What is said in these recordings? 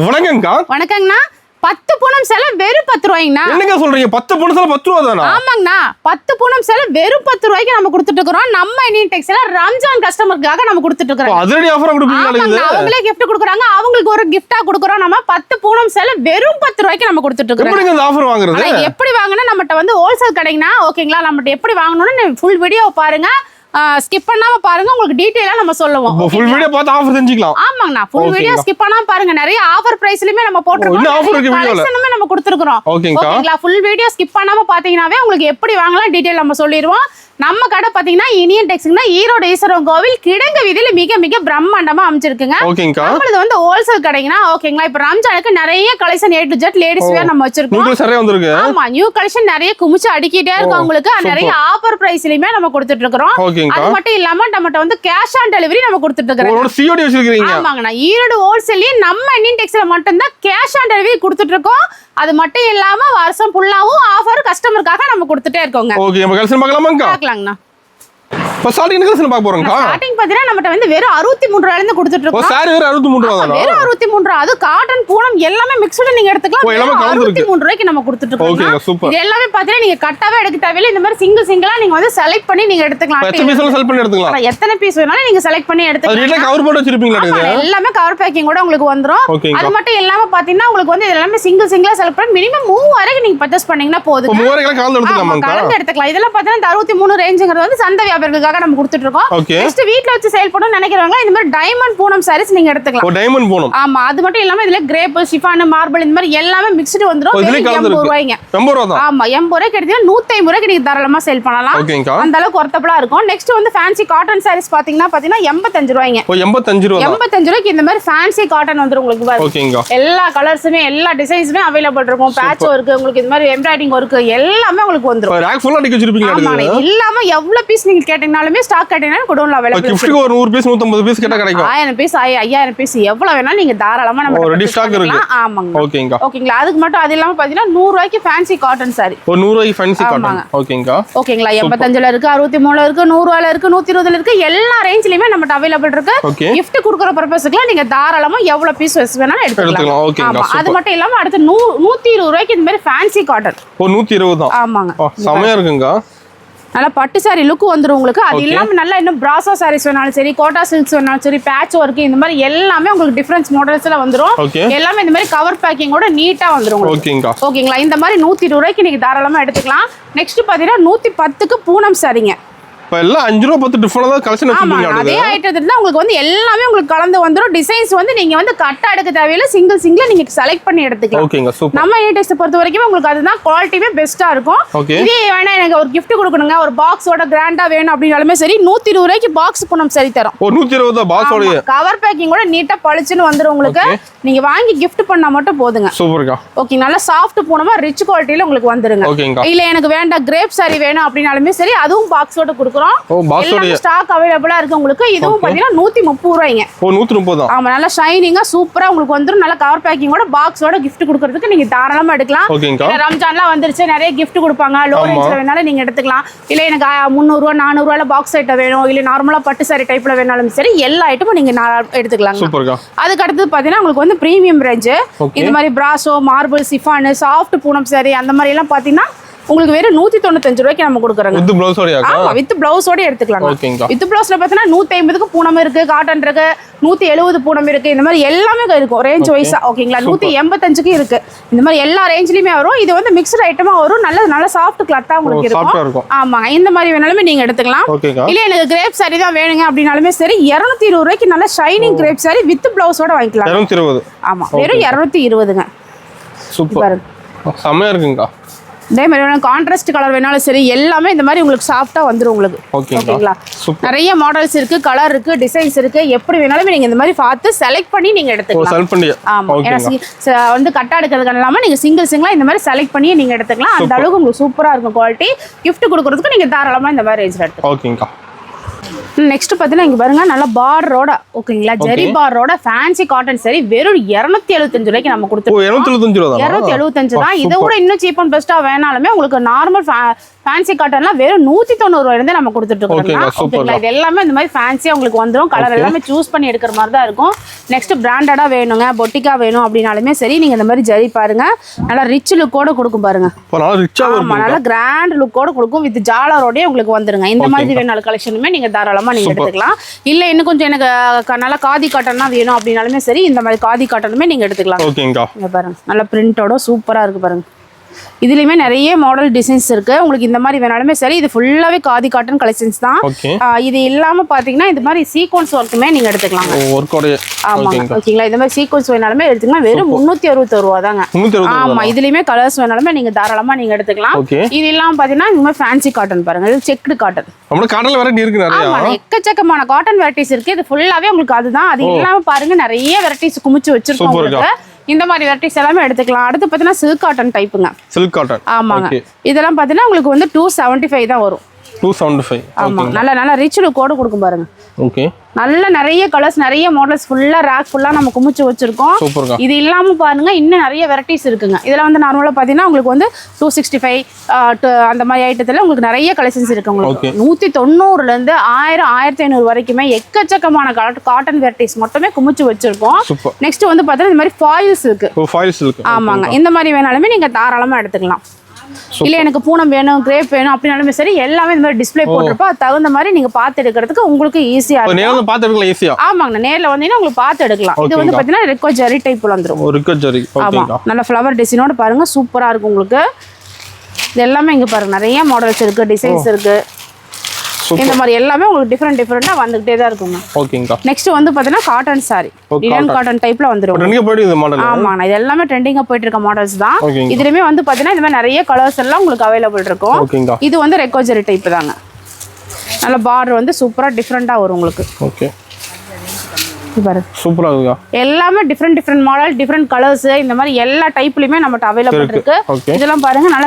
வணக்கம்க்கா. வணக்கங்கண்ணா. 10 பூனம் சேலை வெறும் 10 ரூபாய்ங்கண்ணா. என்னங்க சொல்றீங்க? 10 பூனம் சேலை 10 ரூபா தானா? ஆமாங்கண்ணா. 10 பூனம் சேலை வெறும் 10 ரூபாய்க்கு நம்ம கொடுத்துட்டு இருக்கோம். நம்ம இந்தியன் டெக்ஸ்டைல ரம்ஜான் கஸ்டமருக்காக நம்ம கொடுத்துட்டு இருக்கோம். அதிரடி ஆஃபரா கொடுப்பீங்க. அவங்களே gift கொடுக்குறாங்க. அவங்களுக்கு ஒரு gift-ஆ கொடுக்குறோம். நம்ம 10 பூனம் சேலை வெறும் 10 ரூபாய்க்கு நம்ம கொடுத்துட்டு இருக்கோம். எப்படிங்க இந்த ஆஃபர் வாங்குறது? எப்படி வாங்குனா நம்மட்ட வந்து ஹோல்சேல் கடைங்கண்ணா. ஓகேங்களா? நம்மட்ட எப்படி வாங்கணும்னு ஃபுல் வீடியோ பாருங்க. ஸ்கிப் பண்ணாம பாருங்க, உங்களுக்கு டீடைலா நம்ம சொல்லுவோம். ஃபுல் வீடியோ பார்த்து ஆஃபர் செஞ்சுக்கலாம். ஆமாங்கண்ணா. ஃபுல் வீடியோ ஸ்கிப் பண்ணாம பாருங்க. நிறைய ஆஃபர் பிரைஸ்லயுமே நம்ம போட்டுருக்கோம். என்ன ஆஃபர் இருக்கு வீடியோல? கலெக்ஷனுமே நம்ம கொடுத்துருக்கோம். ஓகேங்களா? ஃபுல் வீடியோ ஸ்கிப் பண்ணாம பாத்தீங்கன்னாவே உங்களுக்கு எப்படி வாங்கலாம் டீடைல் நம்ம சொல்லிடுவோம். நம்ம கடை பாத்தீங்கன்னா இந்தியன் டெக்ஸ்டைல்னா ஈரோடு ஈஸ்வரன் கோவில் கிடங்கு வீதியில மிக மிக பிரம்மாண்டமா அமைச்சிருக்குங்க. நம்மளது வந்து ஹோல்சேல் கடைங்கனா. ஓகேங்களா? இப்ப ரம்ஜானுக்கு நிறைய collection A to Z ladies வேர் நம்ம வச்சிருக்கோம். ஆமா, நியூ கலெக்ஷன் நிறைய குமிச்சு அடிக்கிட்டே இருக்கு. உங்களுக்கு நிறைய ஆஃபர் பிரைஸ்லயுமே நம்ம கொடுத்துட்டு இருக்கோம். அது மட்டும் இல்லாம நம்மட்ட வந்து கேஷ் ஆன் டெலிவரி நம்ம கொடுத்துட்டு இருக்கோம். ஆமாங்கண்ணா. ஈரோடு ஹோல்சேல்ல நம்ம இந்தியன் டெக்ஸ்டைல் மட்டும் தான் கேஷ் ஆன் டெலிவரி கொடுத்துட்டு இருக்கோம். அது மட்டும் இல்லாம வருஷம் ஃபுல்லாவும் ஆஃபர் கஸ்டமருக்காக நம்ம கொடுத்துட்டே இருக்கோங்க. ஓகே, நம்ம கலெக்ஷன் பார்க்கலாமாங்க? பார்க்கலாம்ண்ணா. இப்ப ஸ்டார்டிங் கலெக்ஷன் பார்க்க போறோம்க்கா. ஸ்டார்டிங் பாத்தீங்கன்னா நம்மட்ட வந்து வெறும் 63 ரூபாயில இருந்து கொடுத்துட்டு இருக்கோம். சாரி வெறும் 63 ரூபாய் தானா? வெறும் 63 ரூபாய். அது காட்டன் பூனம் எல்லாமே மிக்ஸ்டு நீங்க எடுத்துக்கலாம். எல்லாமே கலந்து இருக்கு. 63 ரூபாய்க்கு நம்ம கொடுத்துட்டு இருக்கோம். ஓகேங்க, சூப்பர். இது எல்லாமே பாத்தீங்கன்னா நீங்க கட்டாவே எடுக்க தேவையில்லை. இந்த மாதிரி சிங்கிளா நீங்க வந்து செலக்ட் பண்ணி நீங்க எடுத்துக்கலாம். எத்தனை பீஸ் செலக்ட் பண்ணி எடுத்துக்கலாம்? எத்தனை பீஸ் வேணாலும் நீங்க செலக்ட் பண்ணி எடுத்துக்கலாம். அது கவர் போட்டு வச்சிருப்பீங்களா? இது எல்லாமே கவர் பேக்கிங் கூட உங்களுக்கு வந்துரும். அது மட்டும் இல்லாம பாத்தீங்கன்னா உங்களுக்கு வந்து எல்லாமே சிங்கிளா செலக்ட் பண்ணி மினிமம் 3000 வரைக்கும் நீங்க பர்ச்சேஸ் பண்ணீங்கன்னா போதும். 3000 கலந்து எடுத்துக்கலாமா? கலந்து எடுத்துக்கலாம். இதெல்லாம் பாத்தீங்கன்னா 63 ரேஞ்சுங்கிறது வந்து சந்தை வியாபாரிகளுக்காக நம்ம கொடுத்துட்டு இருக்கோம். நெக்ஸ்ட் வீட்ல வச்சு சேல் பண்ணனும் நினைக்கிறவங்க இந்த மாதிரி டைமண்ட் பூனம் சாரீஸ் நீங்க எடுத்துக்கலாம். டைமண்ட் பூனம். ஆமா, அது மட்டும் இல்லாம இதுல கிரேப், ஷிஃபான், மார்பிள் இந்த மாதிரி எல்லாமே மிக்ஸ்டு வந்துரும். 80 ரூபாய்ங்க. 80 ரூபாய் தான். ஆமா, 80 ரூபாய்க்கு எடுத்தீங்கன்னா 150 ரூபாய்க்கு நீங்க தாராளமா சேல் பண்ணலாம். அந்த அளவுக்கு ஒர்த்தபிளா இருக்கும். நெக்ஸ்ட் வந்து ஃபேன்சி காட்டன் சாரீஸ் பாத்தீங்கன்னா 85 ரூபாய்ங்க. 85 ரூபாய். 85 ரூபாய்க்கு இந்த மாதிரி ஃபேன்சி காட்டன் வந்துரும் உங்களுக்கு பாருங்க. ஓகேங்க. எல்லா கலர்ஸுமே எல்லா டிசைன்ஸுமே அவைலபிள் இருக்கும். பேட்ச் வர்க் உங்களுக்கு இந்த மாதிரி எம்ப்ராய்டிங் வர்க் எல்லாமே உங்களுக்கு வந்துரும். ரேக் ஃபுல்லா அடிக்க வச்சிருப்பீங்க. ஆமா, இல்லாம எவ்வளவு பீஸ் நீங்க கேட்டீங்கனாலுமே ஸ்டாக் கேட்டீங்கன்னா குடோன்ல அவைலபிள். கிஃப்ட்க்கு ஒரு 100 பீஸ் 150 பீஸ் கேட்டா கிடைக்கும். 1000 பீஸ் 5000 பீஸ் எவ்வளவு வேணாலும் நீங்க தாராளமா நம்ம ரெடி ஸ்டாக் இருக்கு. ஆமாங்க. ஓகேங்க. ஓகேங்களா? அதுக்கு மட்டும் அது இல்லாம பாத்தீங்கன்னா 100 ரூபாய்க்கு ஃபேன்சி காட்டன் சாரி. 100 ரூபாய்க்கு ஃபேன்சி காட்டன். ஓகேங்க. ஓகேங்களா? 85ல இருக்கு, 63ல இருக்கு, 100 ரூபாயில இருக்கு, 120ல இருக்கு. எல்லா ரேஞ்ச்லயுமே நம்மட்ட அவைலபிள் இருக்கு. gift குடுக்குற பர்பஸ்க்குலாம் நீங்க தாராளமா எவ்வளவு பீஸ் வேணாலும் எடுத்துக்கலாம். ஓகேங்க. அது மட்டும் இல்லாம அடுத்து 120 ரூபாய்க்கு இந்த மாதிரி ஃபேன்சி காட்டன். 120 தான். ஆமாங்க. செமையா இருக்குங்க. நல்லா பட்டு சாரி லுக் வந்துரும் உங்களுக்கு. அது இல்லாம நல்லா இன்னும் பிராசோ சாரீஸ் வேணாலும் சரி, கோட்டா சில்க்ஸ் வேணாலும் சரி, பேட்ச் ஒர்க் இந்த மாதிரி எல்லாமே உங்களுக்கு டிஃபரன்ஸ் மாடல்ஸ்ல வந்துரும். எல்லாமே இந்த மாதிரி கவர் பேக்கிங்கோட நீட்டா வந்துரும். ஓகேங்களா? இந்த மாதிரி 120 ரூபாய்க்கு நீங்க தாராளமா எடுத்துக்கலாம். நெக்ஸ்ட் பாத்தீங்கன்னா 110க்கு பூனம் சாரிங்க. இப்ப எல்லாம் 5 ரூபாய் 10 டிஃபரண்டா கலெக்ஷன் வச்சிருக்கீங்க. அதே ஐட்டத்துல உங்களுக்கு வந்து எல்லாமே உங்களுக்கு கலந்து வந்துரும். டிசைன்ஸ் வந்து நீங்க வந்து கட்டா எடுக்க தேவையில்லை. சிங்கிளா நீங்க செலக்ட் பண்ணி எடுத்துக்கலாம். ஓகேங்க, சூப்பர். நம்ம ஏடெக்ஸ் பொறுத்த வரைக்கும் உங்களுக்கு அதுதான் குவாலிட்டியே பெஸ்டா இருக்கும். இதே வேணா எனக்கு ஒரு gift கொடுக்கணுங்க, ஒரு பாக்ஸோட கிராண்டா வேணும் அப்படினாலுமே சரி 120 ரூபாய்க்கு பாக்ஸ் பூனம் சரி தரோம். 120 தான் பாக்ஸோட. கவர் பேக்கிங்கோட நீட்டா பளிச்சுன்னு வந்துரும் உங்களுக்கு. நீங்க வாங்கி gift பண்ணா மட்டும் போதுங்க. சூப்பர்க்கா. ஓகே, நல்ல சாஃப்ட் பூனமா ரிச் குவாலிட்டில உங்களுக்கு வந்துருங்க. இல்ல எனக்கு வேண்டாம் கிரேப் சாரி வேணும் அப்படினாலுமே சரி அதுவும் பாக்ஸோட கொடுக்குறோம். ஸ்டாக் அவைலபிளா இருக்கு உங்களுக்கு. இதுவும் பாத்தீங்கன்னா 130 ரூபாய்ங்க. 130 தான். ஆமா, நல்ல ஷைனிங்கா சூப்பரா உங்களுக்கு வந்துரும். நல்ல கவர் பேக்கிங்கோட பாக்ஸோட gift கொடுக்கிறதுக்கு நீங்க தாராளமா எடுக்கலாம். ரம்ஜான்லாம் வந்துருச்சு, நிறைய gift கொடுப்பாங்க. லோ ரேஞ்ச்ல வேணாலும் நீங்க எடுத்துக்கலாம். இல்ல எனக்கு 300 ரூபாய் 400 ரூபாயில பாக்ஸ் ஐட்டம் வேணும், இல்ல நார்மலா பட்டு சாரி டைப்ல வேணாலும் சரி எல்லா ஐட்டமும் நீங்க எடுத்துக்கலாம். அதுக்கு அடுத்து பாத்தீங்கன்னா உங்களுக்கு வந்து பிரீமியம் ரேஞ்ச் இந்த மாதிரி brasso, marble, chiffon, soft Poonam sorry அந்த மாதிரி எல்லாம் பாத்தீங்கன்னா உங்களுக்கு வெறும் 195 ரூபாய்க்கு நம்ம கொடுக்குறோம். வித் பிளவுஸோட. ஆமா, வித் பிளவுஸோட எடுத்துக்கலாம். வித் பிளவுஸ்ல பார்த்தீங்கன்னா 150க்கு பூனம் இருக்கு, காட்டன் இருக்கு, 170 பூனம் இருக்கு. இந்த மாதிரி எல்லாமே இருக்கும் ரேஞ்ச் வைஸா. ஓகேங்களா? 185க்கு இருக்கு. இந்த மாதிரி எல்லா ரேஞ்ச்லயுமே வரும். இது வந்து மிக்ஸ்ட் ஐட்டமா வரும். நல்ல சாஃப்ட் கிளாத்தா உங்களுக்கு இருக்கும். ஆமாங்க, இந்த மாதிரி வேணாலுமே நீங்க எடுத்துக்கலாம். இல்ல எனக்கு கிரேப் சாரி தான் வேணுங்க அப்படினாலுமே சரி 220 ரூபாய்க்கு நல்ல ஷைனிங் கிரேப் சாரி வித் பிளவுஸோட வாங்கிக்கலாம். 220. ஆமா, வெறும் 220ங்க. சூப்பர். செமையா இருக்குங்க. இதே மாதிரி கான்ட்ராஸ்ட் கலர் வேணாலும் சரி எல்லாமே இந்த மாதிரி உங்களுக்கு சாஃப்டா வந்துரும் உங்களுக்கு. ஓகேங்களா? நிறைய மாடல்ஸ் இருக்கு, கலர் இருக்கு, டிசைன்ஸ் இருக்கு. எப்படி வேணாலும் நீங்க இந்த மாதிரி பார்த்து செலக்ட் பண்ணி நீங்க எடுத்துக்கலாம். ஆமா, வந்து கட்டா எடுக்கிறதுக்கு இல்லாம நீங்க சிங்கிளா இந்த மாதிரி செலக்ட் பண்ணி நீங்க எடுத்துக்கலாம். அந்த அளவுக்கு உங்களுக்கு சூப்பரா இருக்கும் குவாலிட்டி. gift கொடுக்கறதுக்கு நீங்க தாராளமா இந்த மாதிரி ரேஞ்ச்ல எடுத்துக்கலாம். ஓகேங்கா. நெக்ஸ்ட் பார்த்தீங்கன்னா இங்கே பாருங்க நல்லா பார்டரோட ஓகேங்களா ஜெரி பார்டரோட ஃபேன்சி காட்டன் சரி வெறும் 275 ரூபாய்க்கு நம்ம கொடுத்துருக்கோம். 275 தான். இதை விட இன்னும் சீப் அண்ட் பெஸ்ட்டாக வேணாலுமே உங்களுக்கு நார்மல் ஃபேன்சி காட்டன்லாம் வெறும் 190 ரூபாயிலிருந்து நம்ம கொடுத்துட்டு இருக்கோம். ஓகேங்களா இது எல்லாமே இந்த மாதிரி ஃபேன்சியாக உங்களுக்கு வந்துடும். கலர் எல்லாமே சூஸ் பண்ணி எடுக்கிற மாதிரி தான் இருக்கும். நெக்ஸ்ட் பிராண்டடாக வேணுங்க பொட்டிக்கா வேணும் அப்படின்னாலுமே சரி நீங்கள் இந்த மாதிரி ஜெரி பாருங்க நல்லா ரிச் லுக்கோட கொடுக்கும் பாருங்க. ஆமாம் நல்லா கிராண்ட் லுக்கோட கொடுக்கும் வித் ஜாலரோடய உங்களுக்கு வந்துருங்க. இந்த மாதிரி வேணாலும் கலெக்ஷனுமே நீங்கள் தாராளமாக நீங்கள் எடுத்துக்கலாம். இல்லை இன்னும் கொஞ்சம் எனக்கு நல்லா காதி காட்டன்னா வேணும் அப்படின்னாலுமே சரி இந்த மாதிரி காதி காட்டனுமே நீங்கள் எடுத்துக்கலாம். இங்கே பாருங்க நல்லா பிரிண்டோட சூப்பராக இருக்குது பாருங்க. இதுலயுமே நிறைய மாடல் டிசைன்ஸ் இருக்கு. உங்களுக்கு இந்த மாதிரி வேணாலுமே சரி இது ஃபுல்லாவே காதி காட்டன் கலெக்ஷன்ஸ் தான். இது இல்லாம பாத்தீங்கன்னா இந்த மாதிரி சீக்வன்ஸ் ஒர்க்குமே நீங்க எடுத்துக்கலாம். ஆமாங்க ஓகேங்களா இந்த மாதிரி சீக்வன்ஸ் வேணாலுமே எடுத்துக்கலாம். வெறும் 361 ரூபா தாங்க. ஆமா இதுலயுமே கலர்ஸ் வேணாலுமே நீங்க தாராளமா நீங்க எடுத்துக்கலாம். இது இல்லாம பாத்தீங்கன்னா இந்த மாதிரி ஃபேன்சி காட்டன் பாருங்க இது செக்டு காட்டன். காட்டன்ல வெரைட்டி இருக்கு நிறைய. ஆமா எக்கச்சக்கமான காட்டன் வெரைட்டிஸ் இருக்கு. இது ஃபுல்லாவே உங்களுக்கு அதுதான். அது இல்லாம பாருங்க நிறைய வெரைட்டிஸ் குமிச்சு வச்சிருக்கோம் உங்களுக்கு. இந்த மாதிரி வெரைட்டிஸ் எல்லாமே எடுத்துக்கலாம். அடுத்து பார்த்தீங்கன்னா சில்க் காட்டன் டைப்புங்க. சில்க் காட்டன் ஆமாங்க. இதெல்லாம் பார்த்தீங்கன்னா உங்களுக்கு வந்து 275 தான் வரும். 275 ஆமா நல்ல ரிச் லுக்கோட கொடுக்கும் பாருங்க. ஓகே நல்ல நிறைய கலர்ஸ் நிறைய மாடல்ஸ் ஃபுல்லா ரேக் ஃபுல்லா நம்ம குமிச்சு வச்சிருக்கோம். இது இல்லாம பாருங்க இன்னும் நிறைய வெரைட்டிஸ் இருக்குங்க. இதெல்லாம் வந்து நார்மலா பாத்தீங்கன்னா உங்களுக்கு வந்து 265 அந்த மாதிரி ஐட்டத்துல உங்களுக்கு நிறைய கலெக்ஷன்ஸ் இருக்கு. உங்களுக்கு 190 இருந்து 1000 1500 வரைக்குமே எக்கச்சக்கமான காட்டன் வெரைட்டிஸ் மட்டுமே குமிச்சு வச்சிருக்கோம். நெக்ஸ்ட் வந்து பாத்தீங்கன்னா இந்த மாதிரி ஃபாயில்ஸ் இருக்கு. ஆமாங்க இந்த மாதிரி வேணாலுமே நீங்க தாராளமா எடுத்துக்கலாம். இல்ல எனக்கு பூனம் வேணும் கிரேப் வேணும் அப்படினாலுமே சரி எல்லாமே இந்த மாதிரி டிஸ்ப்ளே போட்டுருப்போம். அது தகுந்த மாதிரி நீங்க பார்த்து எடுக்கிறதுக்கு உங்களுக்கு ஈஸியா இருக்கும். நேர்ல பார்த்து எடுக்கலாம் ஈஸியா. ஆமாங்க நேர்ல வந்தீங்கன்னா உங்களுக்கு பார்த்து எடுக்கலாம். இது வந்து பாத்தீங்கன்னா ரெக்கோ ஜெரி டைப்ல வந்துரும். ரெக்கோ ஜெரி ஓகேங்க. நல்ல ஃப்ளவர் டிசைனோட பாருங்க சூப்பரா இருக்கும் உங்களுக்கு. இது எல்லாமே இங்க பாருங்க நிறைய மாடல்ஸ் இருக்கு டிசைன்ஸ் இருக்கு. இந்த மாதிரி எல்லாமே உங்களுக்கு டிஃபரெண்டா வந்துட்டே தான் இருக்குங்க. ஓகேங்க. நெக்ஸ்ட் வந்து பாத்தீங்கன்னா காட்டன் சாரி லினன் காட்டன் டைப்ல வந்துரும். ட்ரெண்டிங்கா போயிட்டு இந்த மாடல். ஆமாங்க இது எல்லாமே ட்ரெண்டிங்கா போயிட்டு இருக்க மாடல்ஸ் தான். இதுலயுமே வந்து பாத்தீங்கன்னா இந்த மாதிரி நிறைய கலர்ஸ் எல்லாம் உங்களுக்கு அவைலபிள் இருக்கும். இது வந்து ரெக்கோ ஜெரி டைப் தாங்க. நல்ல பார்டர் வந்து சூப்பரா டிஃபரெண்டா வரும் உங்களுக்கு. ஓகே சூப்பரா இருக்குங்க. எல்லாமே டிஃபரெண்ட் மாடல் டிஃபரெண்ட் கலர்ஸ் இந்த மாதிரி எல்லா டைப்லயுமே நம்மட்ட அவைலபிள் இருக்கு. இதெல்லாம் பாருங்க நல்ல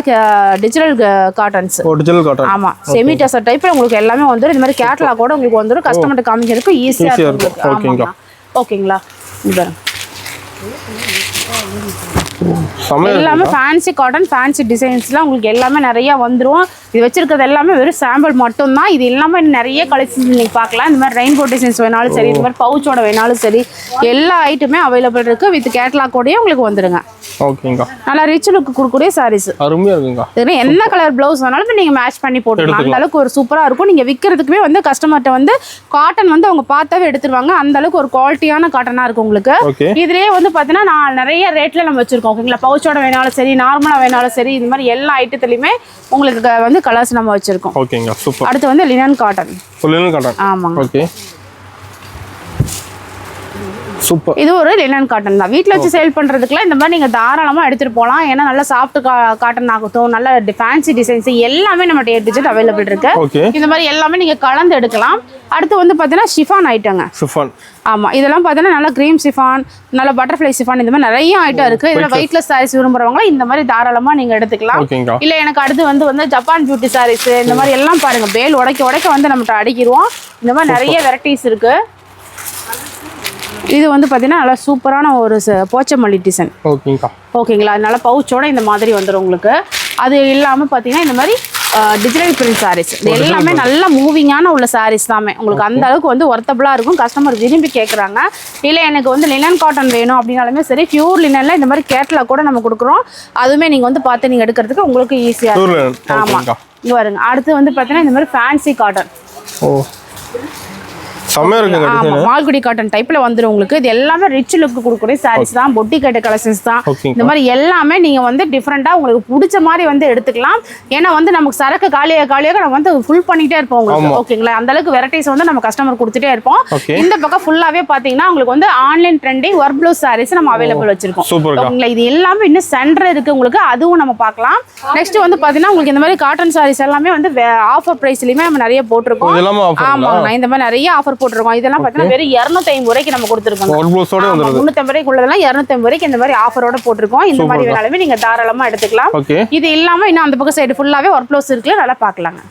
டிஜிட்டல் காட்டன்ஸ். Digital cotton. ஆமா செமி டசர் டைப்ல உங்களுக்கு எல்லாமே வந்துரும். இந்த மாதிரி கேட்டலாக் கூட உங்களுக்கு வந்துரும். கஸ்டமர்ட்ட காமிக்கிறதுக்கு ஈஸியா இருக்கும். ஓகேங்களா ஓகேங்களா இது பாருங்க எல்லாமே ஃபேன்சி காட்டன் ஃபேன்சி டிசைன்ஸ்லாம் உங்களுக்கு எல்லாமே நிறைய வந்துடும். இது வச்சிருக்கிறது எல்லாமே வெறும் சாம்பிள் மட்டும் தான். இது எல்லாமே நிறைய கலெக்ஷன்ஸ் நீங்கள் பார்க்கலாம். இந்த மாதிரி ரெயின்போ டிசைன்ஸ் வேணாலும் சரி இந்த மாதிரி பவுச்சோட வேணாலும் சரி எல்லா ஐட்டமே அவைலபிள் இருக்கு. வித் கேட்லாக்கோடய உங்களுக்கு வந்துருங்க. ஓகேங்க நல்லா ரிச் லுக் கொடுக்கக்கூடிய சாரீஸ் அருமையா இருக்குங்க. என்ன கலர் பிளவுஸ் வேணாலும் நீங்க மேட்ச் பண்ணி போட்டுக்கலாம். அந்த அளவுக்கு ஒரு சூப்பரா இருக்கும். நீங்க விற்கிறதுக்குமே வந்து கஸ்டமர்கிட்ட வந்து காட்டன் வந்து அவங்க பார்த்தாவே எடுத்துருவாங்க. அந்த அளவுக்கு ஒரு குவாலிட்டியான காட்டனா இருக்கும் உங்களுக்கு. இதுலயே வந்து பாத்தீங்கன்னா நான் நிறைய ரேட்ல நம்ம வச்சிருக்கோம். ஓகேங்களா பவுச்சோட வேணாலும் சரி நார்மலா வேணாலும் சரி இந்த மாதிரி எல்லா ஐட்டத்துலயுமே உங்களுக்கு வந்து கலர்ஸ் நம்ம வச்சிருக்கோம். ஓகேங்க சூப்பர். அடுத்து வந்து லினன் காட்டன். லினன் காட்டன் ஆமாங்க. Okay super. இது ஒரு லினன் காட்டன் தான். வீட்டில் வச்சு சேல் பண்ணுறதுக்குலாம் இந்த மாதிரி நீங்கள் தாராளமாக எடுத்துகிட்டு போகலாம். ஏன்னா நல்லா சாஃப்ட் காட்டன் ஆகட்டும் நல்ல ஃபேன்சி டிசைன்ஸ் எல்லாமே நம்ம டிஜிட் அவைலபிள் இருக்கு. இந்த மாதிரி எல்லாமே நீங்கள் கலந்து எடுக்கலாம். அடுத்து வந்து பார்த்தீங்கன்னா ஷிஃபான் ஐட்டங்க. ஷிஃபான் ஆமாம் இதெல்லாம் பார்த்தீங்கன்னா நல்லா க்ரீம் ஷிஃபான் நல்ல பட்டர்ஃப்ளை ஷிஃபான் இந்த மாதிரி நிறைய ஐட்டம் இருக்குது. இதில் வெயிட்லெஸ் சாரீஸ் விரும்புறவங்க இந்த மாதிரி தாராளமாக நீங்கள் எடுத்துக்கலாம். இல்லை எனக்கு அடுத்து வந்து ஜப்பான் பியூட்டி சாரீஸ் இந்த மாதிரி எல்லாம் பாருங்கள் பேல் உடைக்க வந்து நம்மகிட்ட அடிக்கிடுவோம். இந்த மாதிரி நிறைய வெரைட்டிஸ் இருக்குது. இது வந்து பார்த்தீங்கன்னா நல்லா சூப்பரான ஒரு போச்சமல்லி டிசைன். ஓகேங்களா அதனால பவுச்சோட இந்த மாதிரி வந்துடும் உங்களுக்கு. அது இல்லாமல் பார்த்தீங்கன்னா இந்த மாதிரி டிஜிட்டல் பிரிண்ட் சாரீஸ் இது எல்லாமே நல்ல மூவிங்கான உள்ள சாரீஸ் தாமே உங்களுக்கு அந்த அளவுக்கு வந்து ஒர்த்தபிளாக இருக்கும். கஸ்டமர் விரும்பி கேட்குறாங்க. இல்லை எனக்கு வந்து லினன் காட்டன் வேணும் அப்படின்னாலுமே சரி பியூர் லினனில் இந்த மாதிரி கேட்லாக் கூட நம்ம கொடுக்குறோம். அதுவுமே நீங்கள் வந்து பார்த்து நீங்கள் எடுக்கிறதுக்கு உங்களுக்கு ஈஸியாக இருக்கும். ஆமாம் இங்கே வருங்க. அடுத்து வந்து பார்த்தீங்கன்னா இந்த மாதிரி ஃபேன்சி காட்டன் மால்குடி காட்டன் டைப்ல வந்துரும் உங்களுக்கு. இது எல்லாமே ரிச் லுக் கொடுக்கக்கூடிய சாரீஸ் தான். பொட்டி கட்ட கலெக்ஷன்ஸ் தான். இந்த மாதிரி எல்லாமே நீங்க வந்து டிஃபரெண்டா உங்களுக்கு பிடிச்ச மாதிரி வந்து எடுத்துக்கலாம். ஏன்னா வந்து நமக்கு சரக்கு காலியாக நம்ம வந்து ஃபுல் பண்ணிட்டே இருப்போம் உங்களுக்கு. ஓகேங்களா அந்த அளவுக்கு வெரைட்டிஸ் வந்து நம்ம கஸ்டமர் கொடுத்துட்டே இருப்போம். இந்த பக்கம் ஃபுல்லாவே பாத்தீங்கன்னா உங்களுக்கு வந்து online trending work blouse sarees நம்ம அவைலபிள் வச்சிருக்கோம். ஓகேங்களா இது எல்லாமே இன்னும் சென்டர் இருக்கு உங்களுக்கு. அதுவும் நம்ம பார்க்கலாம். நெக்ஸ்ட் வந்து பாத்தீங்கன்னா உங்களுக்கு இந்த மாதிரி காட்டன் சாரீஸ் எல்லாமே வந்து ஆஃபர் பிரைஸ்லயுமே நம்ம நிறைய போட்டிருக்கோம். ஆமாங்க இந்த மாதிரி நிறைய ஆஃபர் போட்டுருக்கோம். இதெல்லாம் பார்த்தீங்கன்னா வெறும் 250 ரூபாய்க்கு நம்ம கொடுத்துருக்கோம். 350 ரூபாய்க்குள்ளதெல்லாம் 250 ரூபாய்க்கு இந்த மாதிரி ஆஃபரோட போட்டிருக்கோம். இந்த மாதிரி வேணாலுமே நீங்க தாராளமா எடுத்துக்கலாம். இது இல்லாம இன்னும் அந்த பக்கம் சைடு ஃபுல்லாவே ஒர்க் ப்ளவுஸ் இருக்குல்ல நல்லா பார்க்கலாங்க.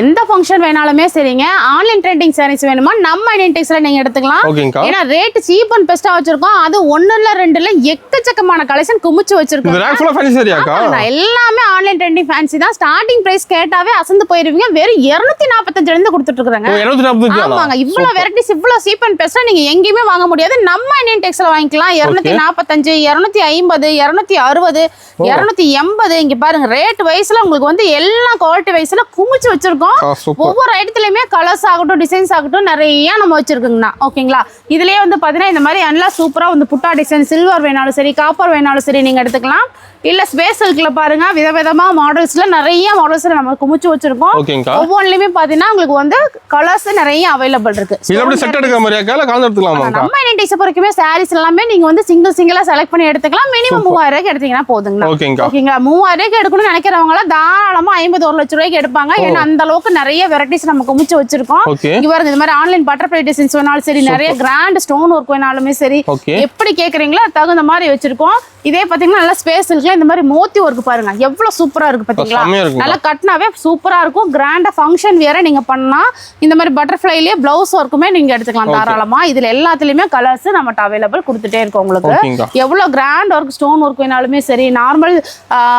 எந்த ஃபங்க்ஷன் வேணாலுமே சரிங்க. ஆன்லைன் ட்ரெண்டிங் சாரீஸ் வேணுமா நம்ம இந்தியன் டெக்ஸ்ல நீங்க எடுத்துக்கலாம். ஓகேங்கா. ஏன்னா ரேட் சீப் அண்ட் பெஸ்டா வச்சிருக்கோம். அது 1 2 எக்கச்சக்கமான கலெக்ஷன் குமிச்சு வச்சிருக்கோம். இந்த ரேக் ஃபுல்லா ஃபேன்சி சாரியாக்கா? எல்லாமே ஆன்லைன் ட்ரெண்டிங் ஃபேன்சி தான். ஸ்டார்டிங் பிரைஸ் கேட்டாவே அசந்து போயிருவீங்க. வெறும் 245 இருந்து கொடுத்துட்டு இருக்காங்க. 245. ஆமாங்க. இவ்வளவு வெரைட்டிஸ் இவ்வளவு சீப் அண்ட் பெஸ்டா நீங்க எங்கேயுமே வாங்க முடியாது. நம்ம இந்தியன் டெக்ஸ்ல வாங்கிக்கலாம். 245, 250, 260, 280. இங்க பாருங்க ரேட் வைஸ்ல உங்களுக்கு வந்து எல்லா குவாலிட்டி வைஸ்ல குமிச்சு வச்சிருக்கோம். ஒவ்வொரு ஐட்டத்துலயுமே கலர்ஸ் ஆகட்டும் டிசைன்ஸ் ஆகட்டும் நிறைய நம்ம வச்சிருக்கோங்கண்ணா. ஓகேங்களா. இதுலயே வந்து பாத்தீங்கன்னா இந்த மாதிரி நல்லா சூப்பரா வந்து புட்டா டிசைன் சில்வர் வேணாலும் சரி காப்பர் வேணாலும் சரி நீங்க எடுத்துக்கலாம். இல்ல ஸ்பேஸ் சில்க்ல பாருங்க விதவிதமா மாடல்ஸ்ல நிறைய மாடல்ஸ்ல நம்ம குமிச்சு வச்சிருக்கோம். ஒவ்வொன்றுலயுமே பாத்தீங்கன்னா உங்களுக்கு வந்து கலர்ஸ் நிறைய அவைலபிள் இருக்கு. இது அப்படியே செட் எடுக்க மாதிரியா இல்ல கலந்து எடுத்துக்கலாமா? நம்ம இந்தியன் டெக்ஸ் பொறுக்குமே சாரீஸ் எல்லாமே நீங்க வந்து சிங்கிளா செலக்ட் பண்ணி எடுத்துக்கலாம். மினிமம் 3000 ரூபாய்க்கு எடுத்தீங்கன்னா போதுங்கண்ணா. ஓகேங்களா. 3000 ரூபாய்க்கு எடுக்கணும்னு நினைக்கிறவங்க தாராளமா 50 1 லட்ச ரூபாய்க்கு எடுப்பாங்க. ஏன்னா அந்த அளவுக்கு நிறைய வெரைட்டிஸ் நம்ம குமிச்சு வச்சிருக்கோம். இங்க பாருங்க இந்த மாதிரி ஆன்லைன் பட்டர்ஃப்ளை டிசைன்ஸ் வேணாலும் சரி நிறைய கிராண்ட் ஸ்டோன் ஒர்க் வேணாலுமே சரி எப்படி கேக்குறீங்களோ தகுந்த மாதிரி வச்சிருக்கோம். இதே பாத்தீங்கன்னா நல்லா ஸ்பேஸ் இருக்குல இந்த மாதிரி மோத்தி ஒர்க் பாருங்க எவ்வளவு சூப்பரா இருக்கு பாத்தீங்களா. நல்லா கட்டினாவே சூப்பரா இருக்கும். கிராண்டா ஃபங்க்ஷன் வேற நீங்க பண்ணா இந்த மாதிரி பட்டர்ஃப்ளைலயே பிளவுஸ் ஒர்க்குமே நீங்க எடுத்துக்கலாம் தாராளமா. இதுல எல்லாத்துலயுமே கலர்ஸ் நம்மட்ட அவைலபிள் கொடுத்துட்டே இருக்கோம். உங்களுக்கு எவ்வளவு கிராண்ட் ஒர்க் ஸ்டோன் ஒர்க் வேணாலுமே சரி நார்மல்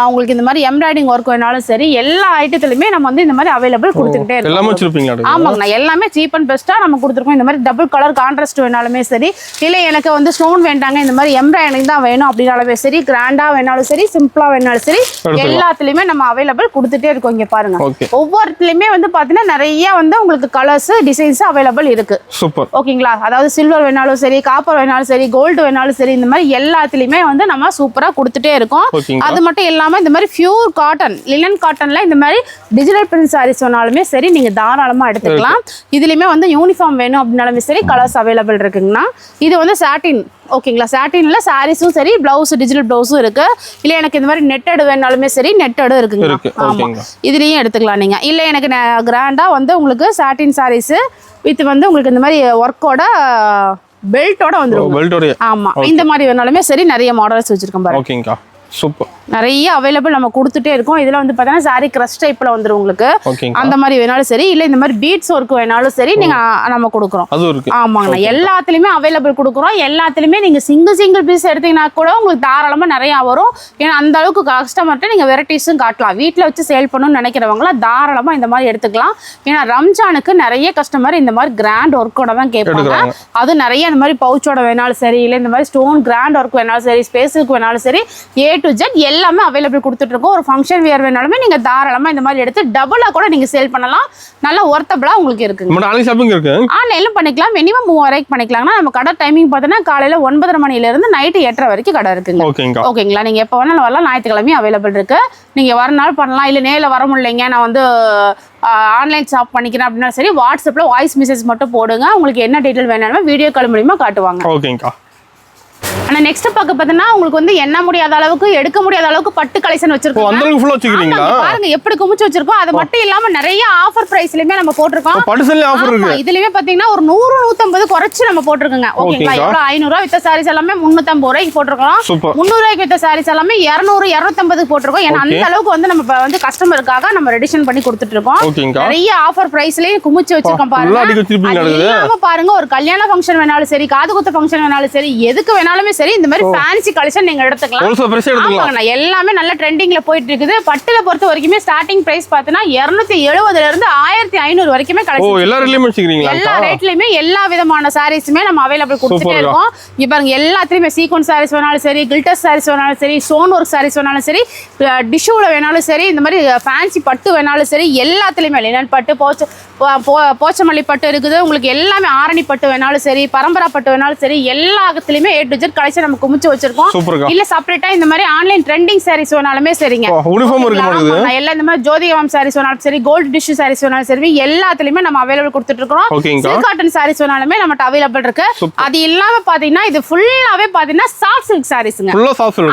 உங்களுக்கு இந்த மாதிரி எம்ப்ராய்டிங் ஒர்க் வேணாலும் சரி எல்லா ஐட்டத்துலயுமே நம்ம வந்து இந்த மாதிரி அவைலபிள் கொடுத்துக்கிட்டே இருக்கோம். ஆமாங்கண்ணா. எல்லாமே சீப் அண்ட் பெஸ்டா நம்ம கொடுத்துருக்கோம். இந்த மாதிரி டபுள் கலர் கான்ட்ராஸ்ட் வேணாலுமே சரி இல்ல எனக்கு வந்து ஸ்டோன் வேண்டாங்க இந்த மாதிரி எம்ப்ராய்டிங் தான் வேணும் அப்படின்னாலுமே சரி கிராண்டா வேணாலும் சரி சிம்பிளா வேணாலும் சரி எல்லாத்துலயுமே நம்ம அவைலபிள் கொடுத்துட்டே இருக்கோம். இங்க பாருங்க ஒவ்வொருத்துலயுமே வந்து பாத்தீங்கன்னா நிறைய வந்து உங்களுக்கு கலர்ஸ் டிசைன்ஸ் அவைலபிள் இருக்கு. சூப்பர். ஓகேங்களா. அதாவது சில்வர் வேணாலும் சரி காப்பர் வேணாலும் சரி கோல்டு வேணாலும் சரி இந்த மாதிரி எல்லாத்துலயுமே வந்து நம்ம சூப்பரா கொடுத்துட்டே இருக்கோம். அது மட்டும் இல்லாம இந்த மாதிரி பியூர் காட்டன் லினன் காட்டன்ல இந்த மாதிரி டிஜிட்டல் பிரிண்ட் சாரீஸ் வேணாலுமே சரி நீங்க தாராளமா எடுத்துக்கலாம். இதுலயுமே வந்து யூனிஃபார்ம் வேணும் அப்படின்னாலுமே சரி கலர்ஸ் அவைலபிள் இருக்குங்கண்ணா. இது வந்து சாட்டின். ஓகேங்களா. சாட்டின்ல சாரீஸும் சரி பிளவுஸ் டிஜிட்டல் பிளவுஸும் இருக்கு. இல்ல எனக்கு இந்த மாதிரி நெட்டட் வேணாலுமே சரி நெட்டடும் இருக்குங்க. ஆமா இதுலயும் எடுத்துக்கலாம் நீங்க. இல்ல எனக்கு கிராண்டா வந்து உங்களுக்கு சாட்டின் சாரீஸ் வித் வந்து உங்களுக்கு இந்த மாதிரி ஒர்க்கோட பெல்ட்டோட வந்துரும். ஆமா இந்த மாதிரி வேணாலுமே சரி நிறைய மாடல்ஸ் வச்சிருக்கோம் பாருங்க. ஓகேங்கா. சூப்பர். நிறைய அவைலபிள் நம்ம கொடுத்துட்டே இருக்கோம். இதுல வந்து பார்த்தீங்கன்னா சாரி கிரஷ் டைப்ல வந்துரும் உங்களுக்கு. அந்த மாதிரி வேணாலும் சரி இல்ல இந்த மாதிரி பீட்ஸ் ஒர்க் வேணாலும் சரி நீங்க நம்ம கொடுக்குறோம். ஆமாங்கண்ணா. எல்லாத்துலயுமே அவைலபிள் கொடுக்குறோம். எல்லாத்துலயுமே நீங்க சிங்கிள் பீஸ் எடுத்தீங்கன்னா கூட உங்களுக்கு தாராளமா நிறைய வரும். ஏன்னா அந்த அளவுக்கு கஸ்டமர்கிட்ட நீங்க வெரைட்டிஸும் காட்டலாம். வீட்டுல வச்சு சேல் பண்ணணும்னு நினைக்கிறவங்கள தாராளமா இந்த மாதிரி எடுத்துக்கலாம். ஏன்னா ரம்ஜானுக்கு நிறைய கஸ்டமர் இந்த மாதிரி கிராண்ட் ஒர்க்கோட தான் கேட்பாங்க. அது நிறைய இந்த மாதிரி பவுச்சோட வேணாலும் சரி இல்ல இந்த மாதிரி ஸ்டோன் கிராண்ட் ஒர்க் வேணாலும் சரி ஸ்பேஸுக்கு வேணாலும் சரி A to Z எல்லாமே அவைலபிள் கொடுத்துட்டு இருக்கோம். ஒரு ஃபங்க்ஷன் வியர் வேணாலுமே நீங்க தாராளமா இந்த மாதிரி எடுத்து டபுளா கூட நீங்க சேல் பண்ணலாம். நல்லா ஒர்த்தபிளா உங்களுக்கு இருக்குங்க. ஆன்லைன் ஷாப்பிங் இருக்கு. ஆன்லைன்ல பண்ணிக்கலாம். மினிமம் 3000 ரூபாய்க்கு பண்ணிக்கலாம்னா நம்ம கடை டைமிங் பார்த்தீங்கன்னா காலையில 9:30 மணில இருந்து நைட் 8:30 வரைக்கும் கடை இருக்குங்க. ஓகேங்களா. நீங்க எப்ப வேணாலும் வரலாம். ஞாயிற்றுக்கிழமையும் அவைலபிள் இருக்கு. நீங்க வரனாலும் பண்ணலாம். இல்ல நேரில் வர முடியலைங்க நான் வந்து ஆன்லைன் ஷாப் பண்ணிக்கிறேன் அப்படின்னா சரி வாட்ஸ்அப்ல வாய்ஸ் மெசேஜ் மட்டும் போடுங்க. உங்களுக்கு என்ன டீடைல் வேணாலுமே வீடியோ கால் மூலமா காட்டுவாங்க. ஓகேங்கா. ஆனா நெக்ஸ்ட் பக்க பார்த்தனா உங்களுக்கு வந்து என்ன முடியாத அளவுக்கு எடுக்க முடியாத அளவுக்கு பட்டு கலெக்ஷன் வச்சிருக்கோம். அந்த அளவுக்கு ஃபுல்லா வச்சிருக்கீங்களா? பாருங்க எப்படி குமிச்சு வச்சிருக்கோம். அது மட்டும் இல்லாம நிறைய ஆஃபர் பிரைஸ்லயே நம்ம போட்டுருக்கோம். பட்டு சேல்ல ஆஃபர் இருக்கு. இதுலயே பாத்தீங்கன்னா ஒரு 100 150 குறைச்சு நம்ம போட்டுருக்கோங்க. ஓகேங்களா. எவ்வளவு 500 ரூபாய் வித்த சாரீஸ் எல்லாமே 350 ரூபாய்க்கு போட்டுருக்கோம். 300 ரூபாய்க்கு வித்த சாரீஸ் எல்லாமே 200 250 போட்டுருக்கோம். ஏன்னா அந்த அளவுக்கு வந்து நம்ம வந்து கஸ்டமருக்காக நம்ம ரெடிஷன் பண்ணி கொடுத்துட்டு இருக்கோம். நிறைய ஆஃபர் பிரைஸ்லயே குமிச்சு வச்சிருக்கோம் பாருங்க. பாருங்க ஒரு கல்யாண ஃபங்க்ஷன் வேணாலும் சரி காது குத்து ஃபங்க்ஷன் வேணாலும் சரி எதுக்கு வேணாலுமே சரி இந்த மாதிரி ஃபேன்சி கலெக்ஷன் நீங்க எடுத்துக்கலாம். எல்லாமே நல்ல ட்ரெண்டிங்ல போயிட்டு இருக்குது. பட்டுல பொறுத்த வரைக்குமே ஸ்டார்டிங் பிரைஸ் பார்த்தீங்கன்னா 270 ல இருந்து 1500 வரைக்குமே கலெக்ஷன் எல்லா ரேட்லயுமே எல்லா விதமான சாரீஸுமே நம்ம அவைலபிள் கொடுத்துட்டே இருக்கோம். இங்க பாருங்க எல்லாத்துலயுமே சீக்வன்ஸ் சாரீஸ் வேணாலும் சரி கில்டர் சாரீஸ் வேணாலும் சரி ஸ்டோன் ஒர்க் சாரீஸ் வேணாலும் சரி டிஷ்யூல வேணாலும் சரி இந்த மாதிரி ஃபேன்சி பட்டு வேணாலும் சரி எல்லாத்துலயுமே லினன் பட்டு போச்சமல்லி பட்டு இருக்குது. உங்களுக்கு எல்லாமே ஆரணி பட்டு வேணாலும் சரி பரம்பரா பட்டு வேணாலும் சரி எல்லாத்துலயுமே A to Z கலெக்ஷன் நம்ம குமிச்சு வச்சிருக்கோம். இல்ல செப்பரேட்டா இந்த மாதிரி ஆன்லைன் ட்ரெண்டிங் சாரீஸ் வேணாலுமே சரிங்க. எல்லாம் இந்த மாதிரி ஜோதிகம் சாரீஸ் வேணாலும் சரி கோல்டு டிஷ்யூ சாரீஸ் வேணாலும் சரி எல்லாத்துலயுமே நம்ம அவைலபிள் கொடுத்துட்டு இருக்கோம். சில்க் காட்டன் சாரீஸ் வேணாலுமே நம்ம அவைலபிள் இருக்கு. அது இல்லாம பாத்தீங்கன்னா இது ஃபுல்லாவே பாத்தீங்கன்னா சாஃப்ட் சில்க் சாரீஸ்ங்க.